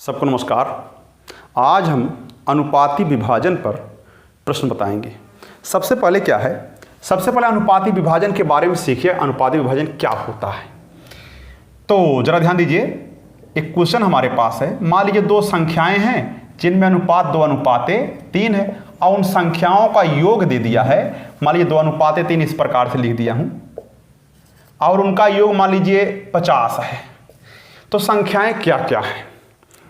सबको नमस्कार। आज हम अनुपाती विभाजन पर प्रश्न बताएंगे। सबसे पहले क्या है, सबसे पहले अनुपाती विभाजन के बारे में सीखिए। अनुपाती विभाजन क्या होता है, तो जरा ध्यान दीजिए। एक क्वेश्चन हमारे पास है। मान लीजिए दो संख्याएं हैं जिनमें अनुपात 2:3 है और उन संख्याओं का योग दे दिया है। मान लीजिए 2:3 इस प्रकार से लिख दिया हूं और उनका योग मान लीजिए 50 है। तो संख्याएं क्या क्या है?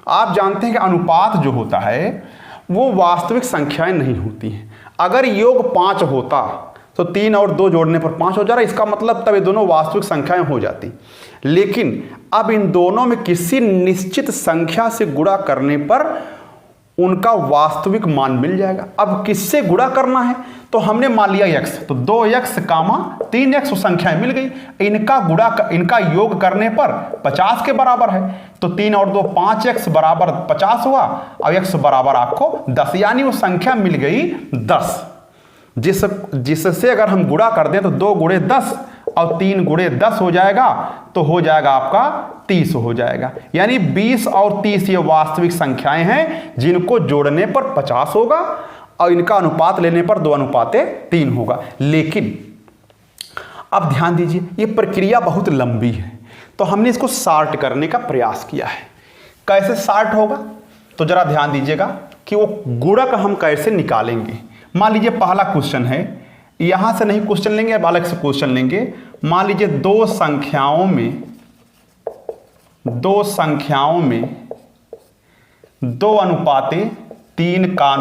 आप जानते हैं कि अनुपात जो होता है वो वास्तविक संख्याएं नहीं होती हैं। अगर योग 5 होता तो 3 और 2 जोड़ने पर 5 हो जा रहा, इसका मतलब तब ये दोनों वास्तविक संख्याएं हो जाती। लेकिन अब इन दोनों में किसी निश्चित संख्या से गुणा करने पर उनका वास्तविक मान मिल जाएगा। अब किससे गुणा करना है, तो हमने मान लिया x, तो 2x, 3x संख्याएं मिल गई। इनका योग करने पर 50 के बराबर है। तो 3 और 2 5x बराबर 50 हुआ और x बराबर आपको 10, यानी वो संख्या मिल गई 10। जिससे अगर हम गुणा कर दें तो 2 गुणे 10 और 3 गुणे 10 हो जाएगा, तो हो जाएगा आपका 30 हो जाएगा। यानी 20 और 30 ये वास्तविक संख्याएं हैं जिनको जोड़ने पर 50 होगा और इनका अनुपात लेने पर 2:3 होगा। लेकिन अब ध्यान दीजिए, ये प्रक्रिया बहुत लंबी है, तो हमने इसको सॉर्ट करने का प्रयास किया है। कैसे सॉर्ट होगा, तो जरा ध्यान दीजिएगा कि वो गुणक हम कैसे निकालेंगे। मान लीजिए पहला क्वेश्चन है, यहां से नहीं क्वेश्चन लेंगे, अब अलग से क्वेश्चन लेंगे। मान लीजिए दो संख्याओं में 2:3 का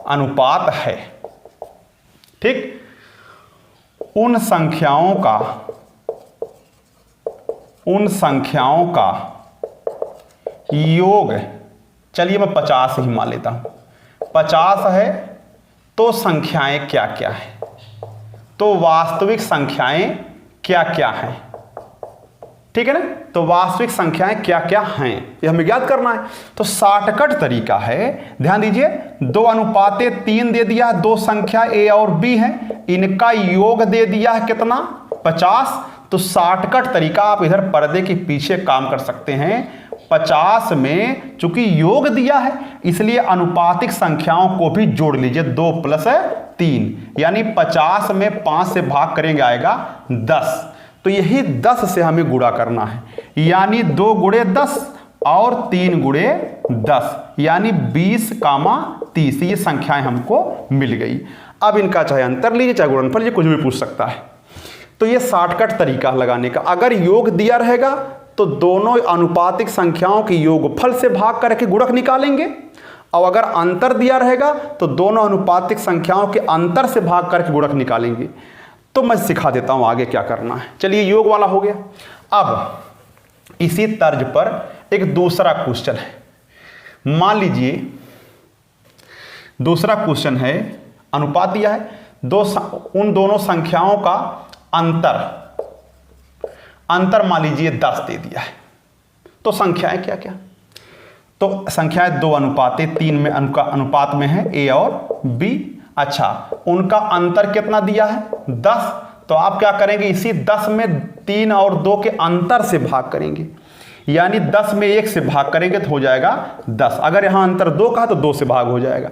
अनुपात है। ठीक, उन संख्याओं का योग, चलिए मैं 50 ही मान लेता हूं। 50 है तो संख्याएं क्या क्या है, तो वास्तविक संख्याएं क्या क्या हैं। ठीक है ना, तो वास्तविक संख्याएं क्या क्या हैं ये हमें याद करना है। तो शॉर्टकट तरीका है, ध्यान दीजिए, 2:3 दे दिया, दो संख्या a और b है, इनका योग दे दिया है कितना, 50। तो शॉर्टकट तरीका आप इधर पर्दे के पीछे काम कर सकते हैं। 50 में चूंकि योग दिया है इसलिए अनुपातिक संख्याओं को भी जोड़ लीजिए, 2 + 3, यानी 50 में 5 से भाग करेंगे आएगा 10। तो यही 10 से हमें गुणा करना है, यानी 2 गुणे 10 और 3 गुणे 10, यानी 20, 30 ये संख्याएं हमको मिल गई। अब इनका चाहे अंतर लीजिए चाहे गुणनफल लीजिए, कुछ भी पूछ सकता है। तो ये शॉर्टकट तरीका लगाने का। अगर योग दिया रहेगा तो दोनों अनुपातिक संख्याओं के योगफल से भाग करके गुणक निकालेंगे, और अगर अंतर दिया रहेगा तो दोनों अनुपातिक संख्याओं के अंतर से भाग करके गुणक निकालेंगे। तो मैं सिखा देता हूं आगे क्या करना है। चलिए, योग वाला हो गया। अब इसी तर्ज पर एक दूसरा क्वेश्चन है। मान लीजिए दूसरा क्वेश्चन है, अनुपात दिया है, उन दोनों संख्याओं का अंतर मान लीजिए 10 दे दिया है। तो संख्याएं क्या क्या, तो संख्याएं 2:3 में अनुपात में है a और b। अच्छा, उनका अंतर कितना दिया है, 10। तो आप क्या करेंगे, इसी 10 में 3 और 2 के अंतर से भाग करेंगे, यानी 10 में 1 से भाग करेंगे तो हो जाएगा 10। अगर यहां अंतर 2 का तो 2 से भाग हो जाएगा,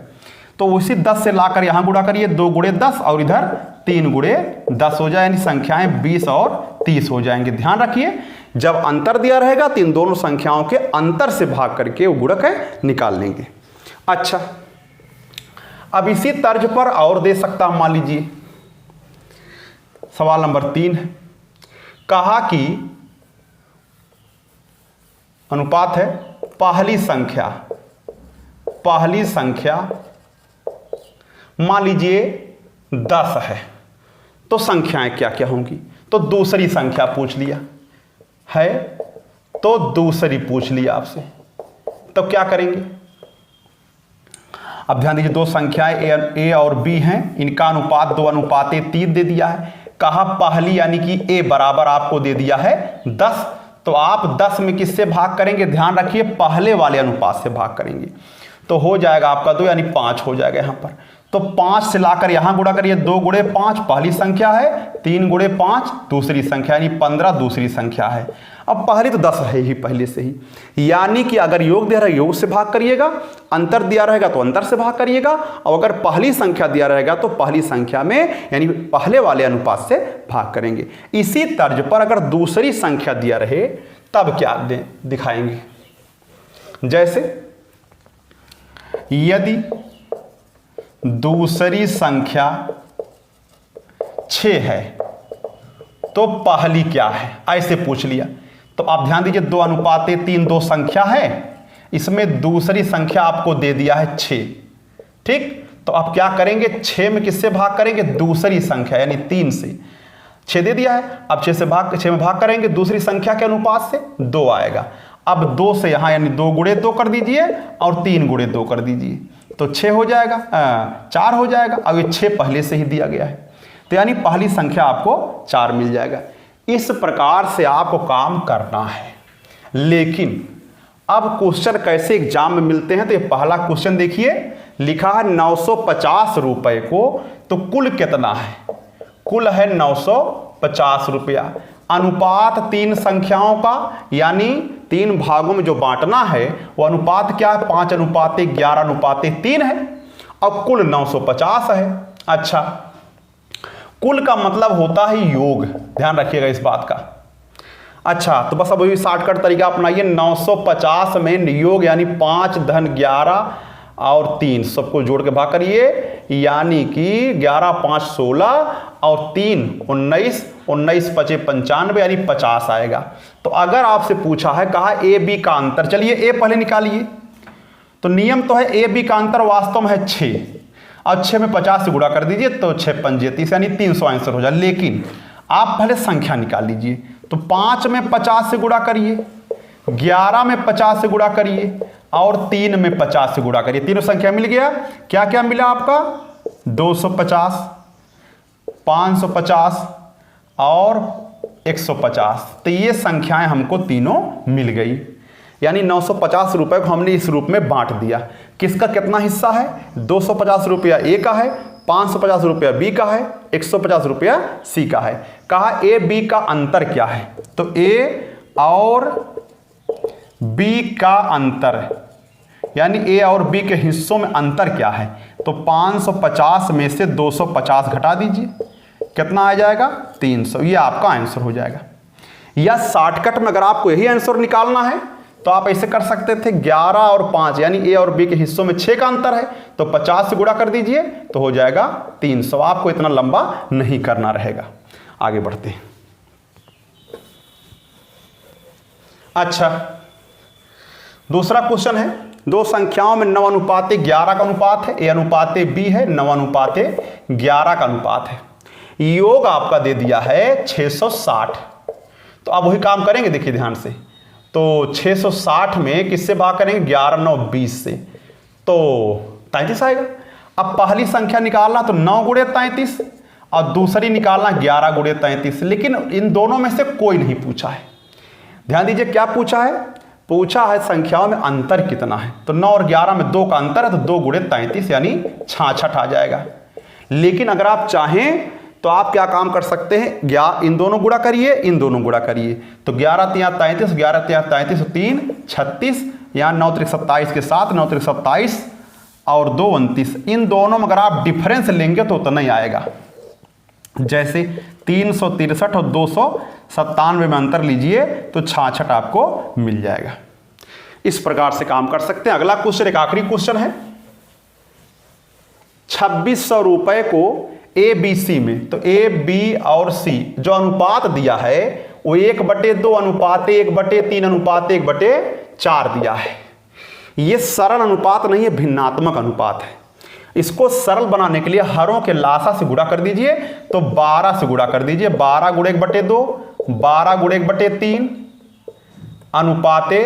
तो उसी 10 से लाकर यहां गुणा करिए, 2 गुणे 10 और इधर 3 गुणे 10 हो जाए, यानी संख्याएं 20 और 30 हो जाएंगे। ध्यान रखिए, जब अंतर दिया रहेगा तो इन दोनों संख्याओं के अंतर से भाग करके वो गुणक निकाल लेंगे। अच्छा, अब इसी तर्ज पर और दे सकता हूं। मान लीजिए सवाल नंबर 3 है, कहा कि अनुपात है, पहली संख्या मान लीजिए 10 है, तो संख्याएं क्या क्या होंगी। तो दूसरी संख्या पूछ लिया है, तो दूसरी पूछ लिया आपसे, तो क्या करेंगे। अब ध्यान दीजिए, दो संख्याएं a और b हैं, इनका अनुपात 2:3 दे दिया है। कहा पहली यानी कि a बराबर आपको दे दिया है 10, तो आप 10 में किससे भाग करेंगे, ध्यान रखिए पहले वाले अनुपात से भाग करेंगे, तो हो जाएगा आपका 2, यानी 5 हो जाएगा यहां पर। तो 5 से लाकर यहां गुणा करिए, 2 गुणे 5 पहली संख्या है, 3 गुणे 5 दूसरी संख्या, यानी 15 दूसरी संख्या है। अब पहली तो 10 है ही पहले से ही, यानी कि अगर योग दिया रहेगा योग से भाग करिएगा, अंतर दिया रहेगा तो अंतर से भाग करिएगा, और अगर पहली संख्या दिया रहेगा तो पहली संख्या में यानी पहले वाले अनुपात से भाग करेंगे। इसी तर्ज पर अगर दूसरी संख्या दिया रहे तब क्या दिखाएंगे। जैसे यदि दूसरी संख्या 6 है तो पहली क्या है, ऐसे पूछ लिया। तो आप ध्यान दीजिए 2 अनुपाते 3 दो संख्या है, इसमें दूसरी संख्या आपको दे दिया है 6। ठीक, तो आप क्या करेंगे, 6 में किससे भाग करेंगे, दूसरी संख्या यानी 3 से। 6 दे दिया है, अब 6 में भाग करेंगे दूसरी संख्या के अनुपात से 2 आएगा। अब 2 से यहां यानी 2 गुणे 2 कर दीजिए और 3 गुणे 2 कर दीजिए, तो 6 हो जाएगा, 4 हो जाएगा। अब ये 6 पहले से ही दिया गया है, तो यानी पहली संख्या आपको 4 मिल जाएगा। इस प्रकार से आपको काम करना है। लेकिन अब क्वेश्चन कैसे एग्जाम में मिलते हैं, तो ये पहला क्वेश्चन देखिए, लिखा है 950 रुपए को, तो कुल कितना है, कुल है 950 रुपया। अनुपात 3 संख्याओं का यानी 3 भागों में जो बांटना है वो अनुपात क्या है, 5:11:3 है। अब कुल 950 है। अच्छा, कुल का मतलब होता है योग, ध्यान रखिएगा इस बात का। अच्छा, तो बस अब वही शॉर्टकट तरीका अपनाइए, 950 में योग यानी 5 धन 11 और 3 सबको जोड़ के भाग करिए, यानी कि 11 5 16 और 3 19, 19 5 95 यानी 50 आएगा। तो अगर आपसे पूछा है, कहा ए बी का अंतर, चलिए ए पहले निकालिए। तो नियम तो है ए बी का अंतर वास्तव में है 6, और 6 में 50 से गुणा कर दीजिए तो 6 पंजे 30 यानी 300 आंसर हो जाए। लेकिन आप पहले संख्या निकाल लीजिए, तो 5 में 50 से गुणा करिए, 11 में 50 से गुणा करिए और 3 में 50 से गुणा करिए, तीनों संख्या मिल गया। क्या क्या मिला आपका, 250, 550 और 150। तो ये संख्याएं हमको तीनों मिल गई, यानी 950 रुपए को हमने इस रूप में बांट दिया। किसका कितना हिस्सा है, 250 रुपया ए का है, 550 रुपया बी का है, 150 रुपया सी का है। कहा ए बी का अंतर क्या है, तो ए और बी का अंतर यानी ए और बी के हिस्सों में अंतर क्या है, तो 550 में से 250 घटा दीजिए, कितना आ जाएगा, 300। ये आपका आंसर हो जाएगा। या शॉर्टकट में अगर आपको यही आंसर निकालना है तो आप ऐसे कर सकते थे, 11 और 5 यानी ए और बी के हिस्सों में 6 का अंतर है, तो 50 से गुणा कर दीजिए तो हो जाएगा 300। आपको इतना लंबा नहीं करना रहेगा। आगे बढ़ते हैं। अच्छा, दूसरा क्वेश्चन है, 2 संख्याओं में 9:11 का अनुपात है, ए अनुपाते बी है, 9:11 का अनुपात है। योग आपका दे दिया है 660। तो अब वही काम करेंगे, देखिए ध्यान से। तो 660 में किससे भाग करेंगे, 11 9 20 से, तो 33 आएगा। अब पहली संख्या निकालना तो 9 गुणे 33 और दूसरी निकालना 11 गुणे 33, लेकिन इन दोनों में से कोई नहीं पूछा है। ध्यान दीजिए क्या पूछा है, पूछा है संख्याओं में अंतर कितना है। तो 9 और 11 में 2 का अंतर है, तो 2 गुणे 33 यानी 66 आ जाएगा। लेकिन अगर आप चाहें तो आप क्या काम कर सकते हैं, इन दोनों गुणा करिए, इन दोनों गुणा करिए, तो 11 3 33, 11 3 33, 3 36, यहाँ 9 3 27 के साथ 9 3 27 और 2 29। इन दोनों में अगर आप डिफरेंस लेंगे तो उतना ही आएगा। जैसे 363 और 297 में अंतर लीजिए तो 66 आपको मिल जाएगा। इस प्रकार से काम कर सकते हैं। अगला क्वेश्चन, एक आखिरी क्वेश्चन है, 2600 रुपए को ए बी सी में, तो ए बी और सी जो अनुपात दिया है वो 1/2 अनुपाते 1/3 अनुपाते 1/4 दिया है। ये सरल अनुपात नहीं है, भिन्नात्मक अनुपात है। इसको सरल बनाने के लिए हरों के लासा से गुणा कर दीजिए, तो 12 से गुणा कर दीजिए, 12 गुणे 1/2, 12 गुणे 1/3 अनुपाते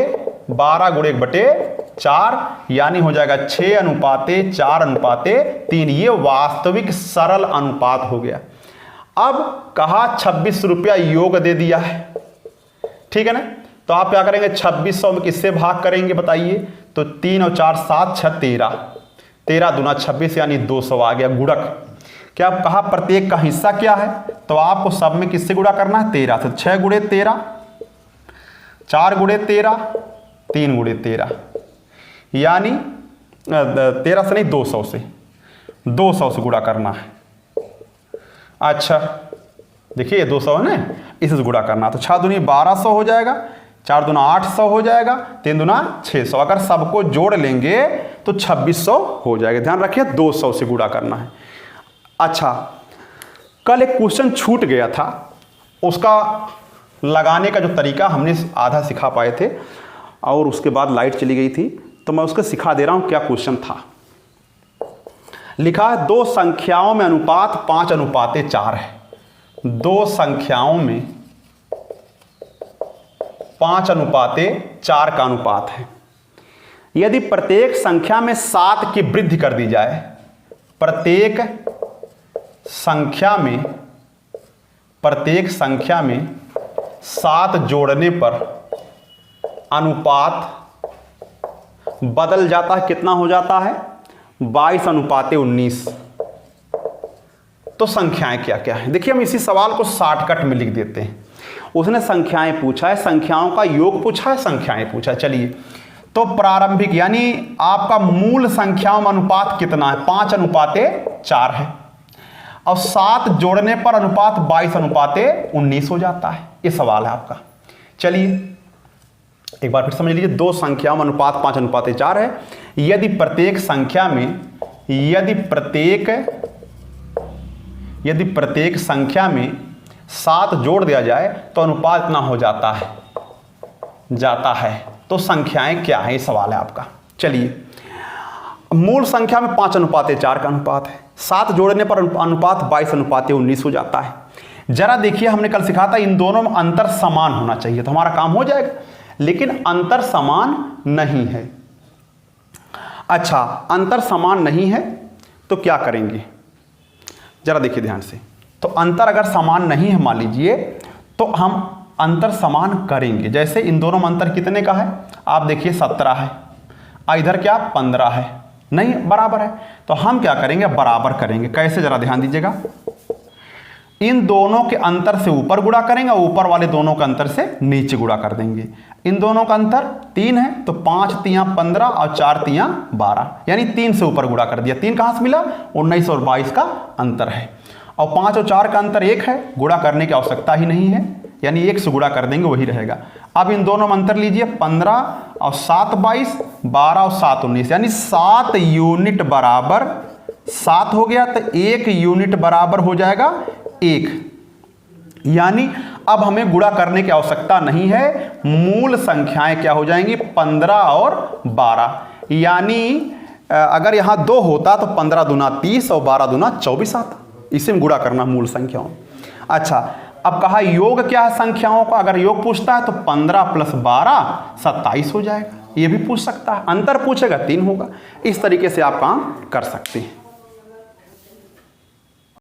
12 गुणे 1/4 यानी हो जाएगा 6:4:3। ये वास्तविक सरल अनुपात हो गया। अब कहा 26 रुपया योग दे दिया है, ठीक है ना। तो आप क्या करेंगे, 2600 में किससे भाग करेंगे बताइए, तो 3 और 4 7 6 13, 13 दूना 26 यानी 200 आ गया गुणक। क्या कहा प्रत्येक का हिस्सा क्या है, तो आपको सब में किससे गुणा करना है 13 से। 6 गुणे 13, 4 गुणे 13, 3 गुणे 13 यानी 13 से नहीं 200 से, 200 से गुणा करना है। अच्छा देखिए ये 200 है ना, इसे गुणा करना, तो 6 दूनी 1200 हो जाएगा, 4 दूना 800 हो जाएगा, 3 दूना 600। अगर सबको जोड़ लेंगे तो 2600 हो जाएगा। ध्यान रखिए 200 से गुणा करना है। अच्छा कल एक क्वेश्चन छूट गया था, उसका लगाने का जो तरीका हमने आधा सिखा पाए थे और उसके बाद लाइट चली गई थी, तो मैं उसको सिखा दे रहा हूं। क्या क्वेश्चन था, लिखा है 2 संख्याओं में अनुपात 5:4 है। 2 संख्याओं में 5:4 का अनुपात है। यदि प्रत्येक संख्या में 7 की वृद्धि कर दी जाए, प्रत्येक संख्या में 7 जोड़ने पर अनुपात बदल जाता है, कितना हो जाता है 22:19। तो संख्याएं क्या क्या हैं, देखिए हम इसी सवाल को शॉर्टकट में लिख देते हैं। उसने संख्याएं पूछा है, संख्याओं का योग पूछा है, संख्याएं पूछा है। चलिए तो प्रारंभिक यानी आपका मूल संख्याओं में अनुपात कितना है 5:4 है, और 7 जोड़ने पर अनुपात 22:19 हो जाता है। ये सवाल है आपका। चलिए एक बार फिर समझ लीजिए, 2 संख्याओं में अनुपात 5:4 है। यदि प्रत्येक संख्या में 7 जोड़ दिया जाए तो अनुपात इतना हो जाता है। तो संख्याएं क्या है, ये सवाल है आपका। चलिए मूल संख्या में 5:4 का अनुपात है, 7 जोड़ने पर अनुपात 22:19 हो जाता है। जरा देखिए हमने कल सिखा था इन दोनों में अंतर समान होना चाहिए तो हमारा काम हो जाएगा, लेकिन अंतर समान नहीं है। अच्छा अंतर समान नहीं है तो क्या करेंगे, जरा देखिए ध्यान से। तो अंतर अगर समान नहीं है मान लीजिए, तो हम अंतर समान करेंगे। जैसे इन दोनों में अंतर कितने का है, आप देखिए 17 है, इधर क्या 15 है, नहीं बराबर है। तो हम क्या करेंगे, बराबर करेंगे। कैसे, जरा ध्यान दीजिएगा। इन दोनों के अंतर से ऊपर गुणा करेंगे, ऊपर वाले दोनों के अंतर से नीचे गुणा कर देंगे। इन दोनों का अंतर 3 है, तो 5 तियां 15 और 4 तियां 12, यानी 3 से ऊपर गुणा कर दिया। 3 कहां से मिला, 19 और 22 का अंतर है। और 5 और 4 का अंतर 1 है, गुणा करने की आवश्यकता ही नहीं है, यानी 1 से गुणा कर देंगे वही रहेगा। अब इन दोनों में अंतर लीजिए, 15 और 7 22, 12 और 7 19, यानी 7 यूनिट बराबर 7 हो गया, तो 1 यूनिट बराबर हो जाएगा 1। यानी अब हमें गुणा करने की आवश्यकता नहीं है, मूल संख्याएं क्या हो जाएंगी 15 और 12। यानी अगर यहां 2 होता तो 15 दूना 30 और 12 दूना 24 आता। इसे में गुणा करना मूल संख्याओं। अच्छा अब कहा योग क्या है संख्याओं का, अगर योग पूछता है तो 15 + 12 27 हो जाएगा। ये भी पूछ सकता है, अंतर पूछेगा 3 होगा। इस तरीके से आप काम कर सकते हैं।